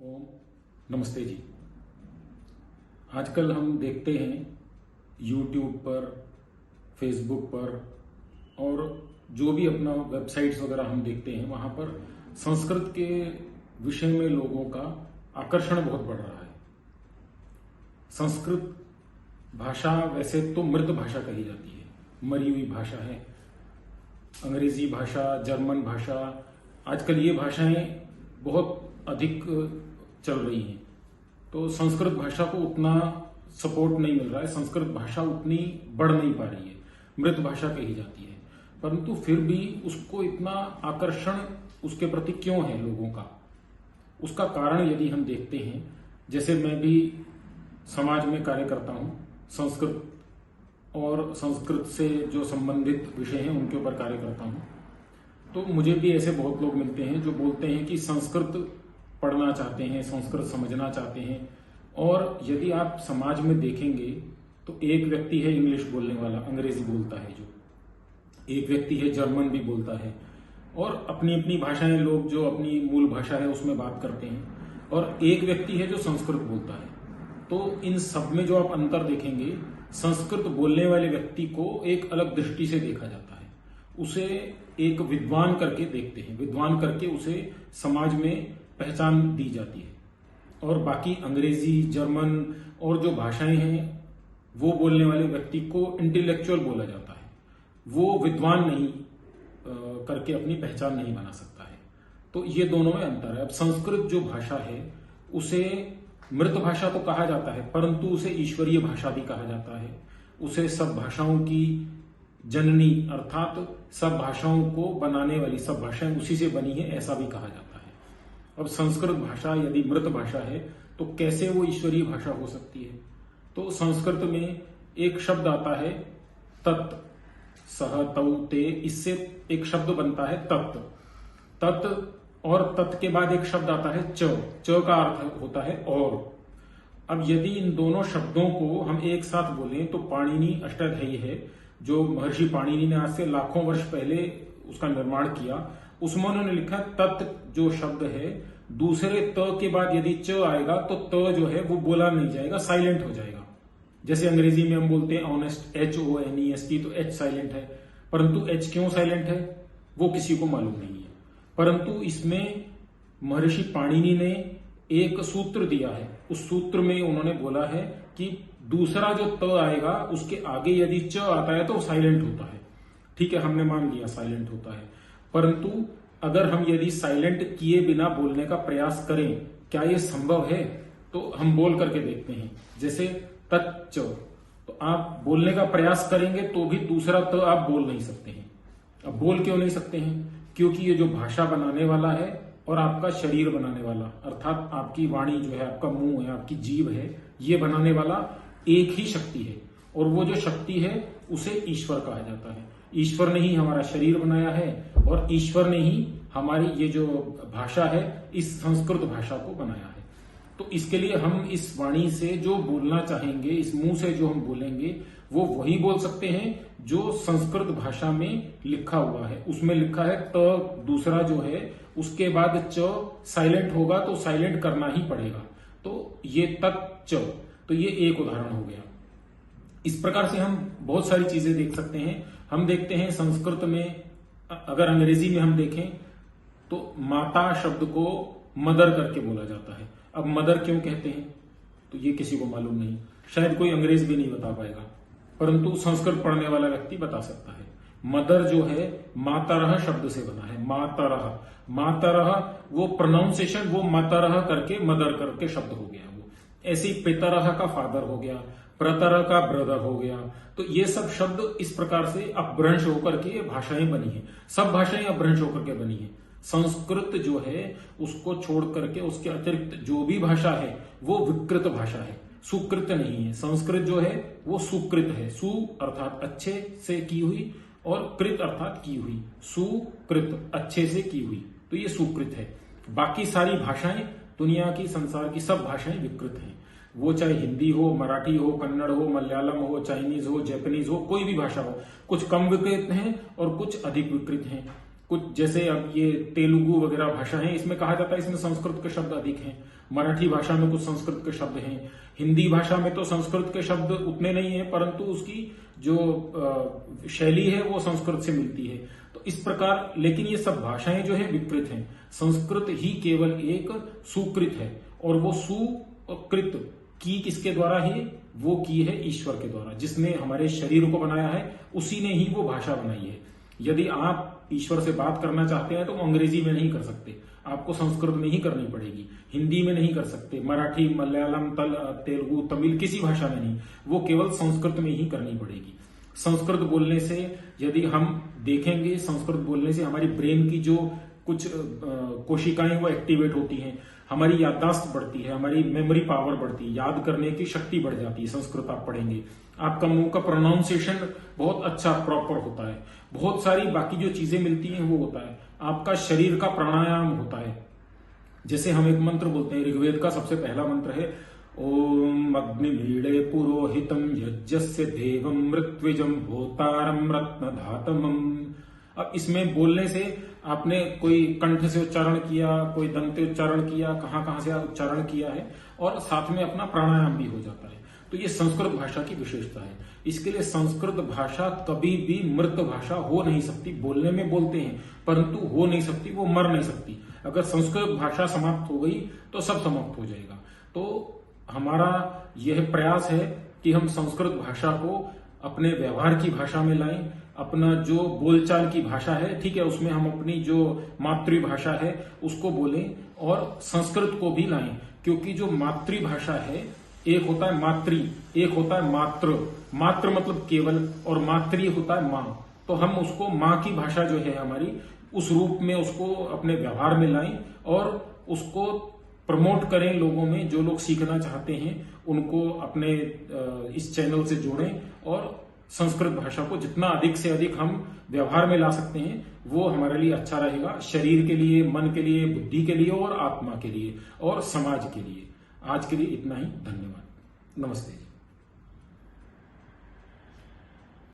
ओम नमस्ते जी। आजकल हम देखते हैं यूट्यूब पर, फेसबुक पर और जो भी अपना वेबसाइट्स वगैरह हम देखते हैं वहां पर संस्कृत के विषय में लोगों का आकर्षण बहुत बढ़ रहा है। संस्कृत भाषा वैसे तो मृत भाषा कही जाती है, मरी हुई भाषा है। अंग्रेजी भाषा, जर्मन भाषा, आजकल ये भाषाएं बहुत अधिक चल रही हैं। तो संस्कृत भाषा को उतना सपोर्ट नहीं मिल रहा है, संस्कृत भाषा उतनी बढ़ नहीं पा रही है, मृत भाषा कही जाती है। परंतु फिर भी उसको इतना आकर्षण उसके प्रति क्यों है लोगों का, उसका कारण यदि हम देखते हैं, जैसे मैं भी समाज में कार्य करता हूं, संस्कृत और संस्कृत से जो संबंधित विषय हैं उनके ऊपर कार्य करता हूं, तो मुझे भी ऐसे बहुत लोग मिलते हैं जो बोलते हैं कि संस्कृत पढ़ना चाहते हैं, संस्कृत समझना चाहते हैं। और यदि आप समाज में देखेंगे तो एक व्यक्ति है इंग्लिश बोलने वाला, अंग्रेजी बोलता है, जो एक व्यक्ति है जर्मन भी बोलता है, और अपनी अपनी भाषाएं लोग जो अपनी मूल भाषा है उसमें बात करते हैं, और एक व्यक्ति है जो संस्कृत बोलता है। तो इन सब में जो आप अंतर देखेंगे, संस्कृत बोलने वाले व्यक्ति को एक अलग दृष्टि से देखा जाता है, उसे एक विद्वान करके देखते हैं, विद्वान करके उसे समाज में पहचान दी जाती है। और बाकी अंग्रेजी, जर्मन और जो भाषाएं हैं वो बोलने वाले व्यक्ति को इंटेलेक्चुअल बोला जाता है, वो विद्वान नहीं करके अपनी पहचान नहीं बना सकता है। तो ये दोनों में अंतर है। अब संस्कृत जो भाषा है उसे मृत भाषा तो कहा जाता है, परंतु उसे ईश्वरीय भाषा भी कहा जाता है, उसे सब भाषाओं की जननी अर्थात सब भाषाओं को बनाने वाली, सब भाषाएं उसी से बनी है, ऐसा भी कहा जाता है। अब संस्कृत भाषा यदि मृत भाषा है तो कैसे वो ईश्वरीय भाषा हो सकती है? तो संस्कृत में एक शब्द आता है तत्, सह तौ ते, इससे एक शब्द बनता है तत्। तत् और तत् के बाद एक शब्द आता है च, च का अर्थ होता है और। अब यदि इन दोनों शब्दों को हम एक साथ बोलें तो पाणिनि अष्टाध्यायी है, जो महर्षि पाणिनि ने आज से लाखों वर्ष पहले उसका निर्माण किया, उसमें उन्होंने लिखा तत् जो शब्द है, दूसरे त के बाद यदि च आएगा तो त जो है वो बोला नहीं जाएगा, साइलेंट हो जाएगा। जैसे अंग्रेजी में हम बोलते हैं ऑनेस्ट, HONEST, तो H साइलेंट है, परंतु H क्यों साइलेंट है वो किसी को मालूम नहीं है। परंतु इसमें महर्षि पाणिनि ने एक सूत्र दिया है, उस सूत्र में उन्होंने बोला है कि दूसरा जो त आएगा उसके आगे यदि च आता है तो साइलेंट होता है। ठीक है, हमने मान लिया साइलेंट होता है, परंतु अगर हम यदि साइलेंट किए बिना बोलने का प्रयास करें, क्या ये संभव है? तो हम बोल करके देखते हैं। जैसे तच्च, तो आप बोलने का प्रयास करेंगे तो भी दूसरा त आप बोल नहीं सकते हैं। अब बोल क्यों नहीं सकते हैं? क्योंकि ये जो भाषा बनाने वाला है और आपका शरीर बनाने वाला, अर्थात आपकी वाणी जो है, आपका मुंह है, आपकी जीभ है, ये बनाने वाला एक ही शक्ति है, और वो जो शक्ति है उसे ईश्वर कहा जाता है। ईश्वर ने ही हमारा शरीर बनाया है और ईश्वर ने ही हमारी ये जो भाषा है, इस संस्कृत भाषा को बनाया है। तो इसके लिए हम इस वाणी से जो बोलना चाहेंगे, इस मुंह से जो हम बोलेंगे, वो वही बोल सकते हैं जो संस्कृत भाषा में लिखा हुआ है। उसमें लिखा है त दूसरा जो है, उसके बाद च साइलेंट होगा तो साइलेंट करना ही पड़ेगा, तो ये तच्च। तो ये एक उदाहरण हो गया। इस प्रकार से हम बहुत सारी चीजें देख सकते हैं। हम देखते हैं संस्कृत में, अगर अंग्रेजी में हम देखें तो माता शब्द को मदर करके बोला जाता है। अब मदर क्यों कहते हैं तो ये किसी को मालूम नहीं, शायद कोई अंग्रेज भी नहीं बता पाएगा, परंतु संस्कृत पढ़ने वाला व्यक्ति बता सकता है। मदर जो है मातरह शब्द से बना है, मातरह। मातरह वो प्रोनाउंसिएशन, वो मातरह करके मदर करके शब्द हो गया। वो ऐसे ही पितरह का फादर हो गया, प्रतर का ब्रदर हो गया। तो ये सब शब्द इस प्रकार से अपभ्रंश होकर के ये भाषाएं बनी है। सब भाषाएं अपभ्रंश होकर के बनी है। संस्कृत जो है उसको छोड़ करके उसके अतिरिक्त जो भी भाषा है वो विकृत भाषा है, सुकृत नहीं है। संस्कृत जो है वो सुकृत है, सु अर्थात अच्छे से की हुई और कृत अर्थात की हुई, सुकृत अच्छे से की हुई, तो ये सुकृत है। बाकी सारी भाषाएं, दुनिया की, संसार की सब भाषाएं विकृत हैं। वो चाहे हिंदी हो, मराठी हो, कन्नड़ हो, मलयालम हो, चाइनीज हो, जापानीज हो, कोई भी भाषा हो, कुछ कम विकृत हैं और कुछ अधिक विकृत हैं। कुछ जैसे अब ये तेलुगु वगैरह भाषा है, इसमें कहा जाता है इसमें संस्कृत के शब्द अधिक हैं। मराठी भाषा में कुछ संस्कृत के शब्द हैं। हिंदी भाषा में तो संस्कृत के शब्द उतने नहीं है, परंतु उसकी जो शैली है वो संस्कृत से मिलती है। तो इस प्रकार, लेकिन ये सब भाषाएं जो है विकृत हैं। संस्कृत ही केवल एक सुकृत है, और वो सुकृत की किसके द्वारा है? वो की है ईश्वर के द्वारा, जिसने हमारे शरीर को बनाया है, उसी ने ही वो भाषा बनाई है। यदि आप ईश्वर से बात करना चाहते हैं तो वो अंग्रेजी में नहीं कर सकते, आपको संस्कृत में ही करनी पड़ेगी। हिंदी में नहीं कर सकते, मराठी, मलयालम, तेलुगु, तमिल, किसी भाषा में नहीं, वो केवल संस्कृत में ही करनी पड़ेगी। संस्कृत बोलने से, यदि हम देखेंगे, संस्कृत बोलने से हमारी ब्रेन की जो कुछ कोशिकाएं वो एक्टिवेट होती हैं, हमारी याददाश्त बढ़ती है, हमारी मेमोरी पावर बढ़ती है, याद करने की शक्ति बढ़ जाती है। संस्कृत आप पढ़ेंगे, आपका मुंह का प्रोनाउंसिएशन बहुत अच्छा प्रॉपर होता है, बहुत सारी बाकी जो चीजें मिलती हैं वो होता है, आपका शरीर का प्राणायाम होता है। जैसे हम एक मंत्र बोलते हैं, ऋग्वेद का सबसे पहला मंत्र है ओम अग्निमीळे पुरोहितम यज्ञस्य देवम मृत्विजम होतारम रत्नधातमम। अब इसमें बोलने से आपने कोई कंठ से उच्चारण किया, कोई दंत से उच्चारण किया, कहां से उच्चारण किया है, और साथ में अपना प्राणायाम भी हो जाता है। तो ये संस्कृत भाषा की विशेषता है। इसके लिए संस्कृत भाषा कभी भी मृत भाषा हो नहीं सकती। बोलने में बोलते हैं, परंतु हो नहीं सकती, वो मर नहीं सकती। अगर संस्कृत भाषा समाप्त हो गई तो सब समाप्त हो जाएगा। तो हमारा यह प्रयास है कि हम संस्कृत भाषा को अपने व्यवहार की भाषा में लाएं। अपना जो बोलचाल की भाषा है, ठीक है, उसमें हम अपनी जो मातृभाषा है उसको बोलें, और संस्कृत को भी लाएं। क्योंकि जो मातृभाषा है, एक होता है मातृ, एक होता है मातृ। मातृ मतलब केवल, और मातृ होता है माँ। तो हम उसको माँ की भाषा जो है हमारी, उस रूप में उसको अपने व्यवहार में लाएं, और उसको प्रमोट करें लोगों में। जो लोग सीखना चाहते हैं उनको अपने इस चैनल से जोड़ें, और संस्कृत भाषा को जितना अधिक से अधिक हम व्यवहार में ला सकते हैं वो हमारे लिए अच्छा रहेगा। शरीर के लिए, मन के लिए, बुद्धि के लिए, और आत्मा के लिए, और समाज के लिए। आज के लिए इतना ही। धन्यवाद। नमस्ते।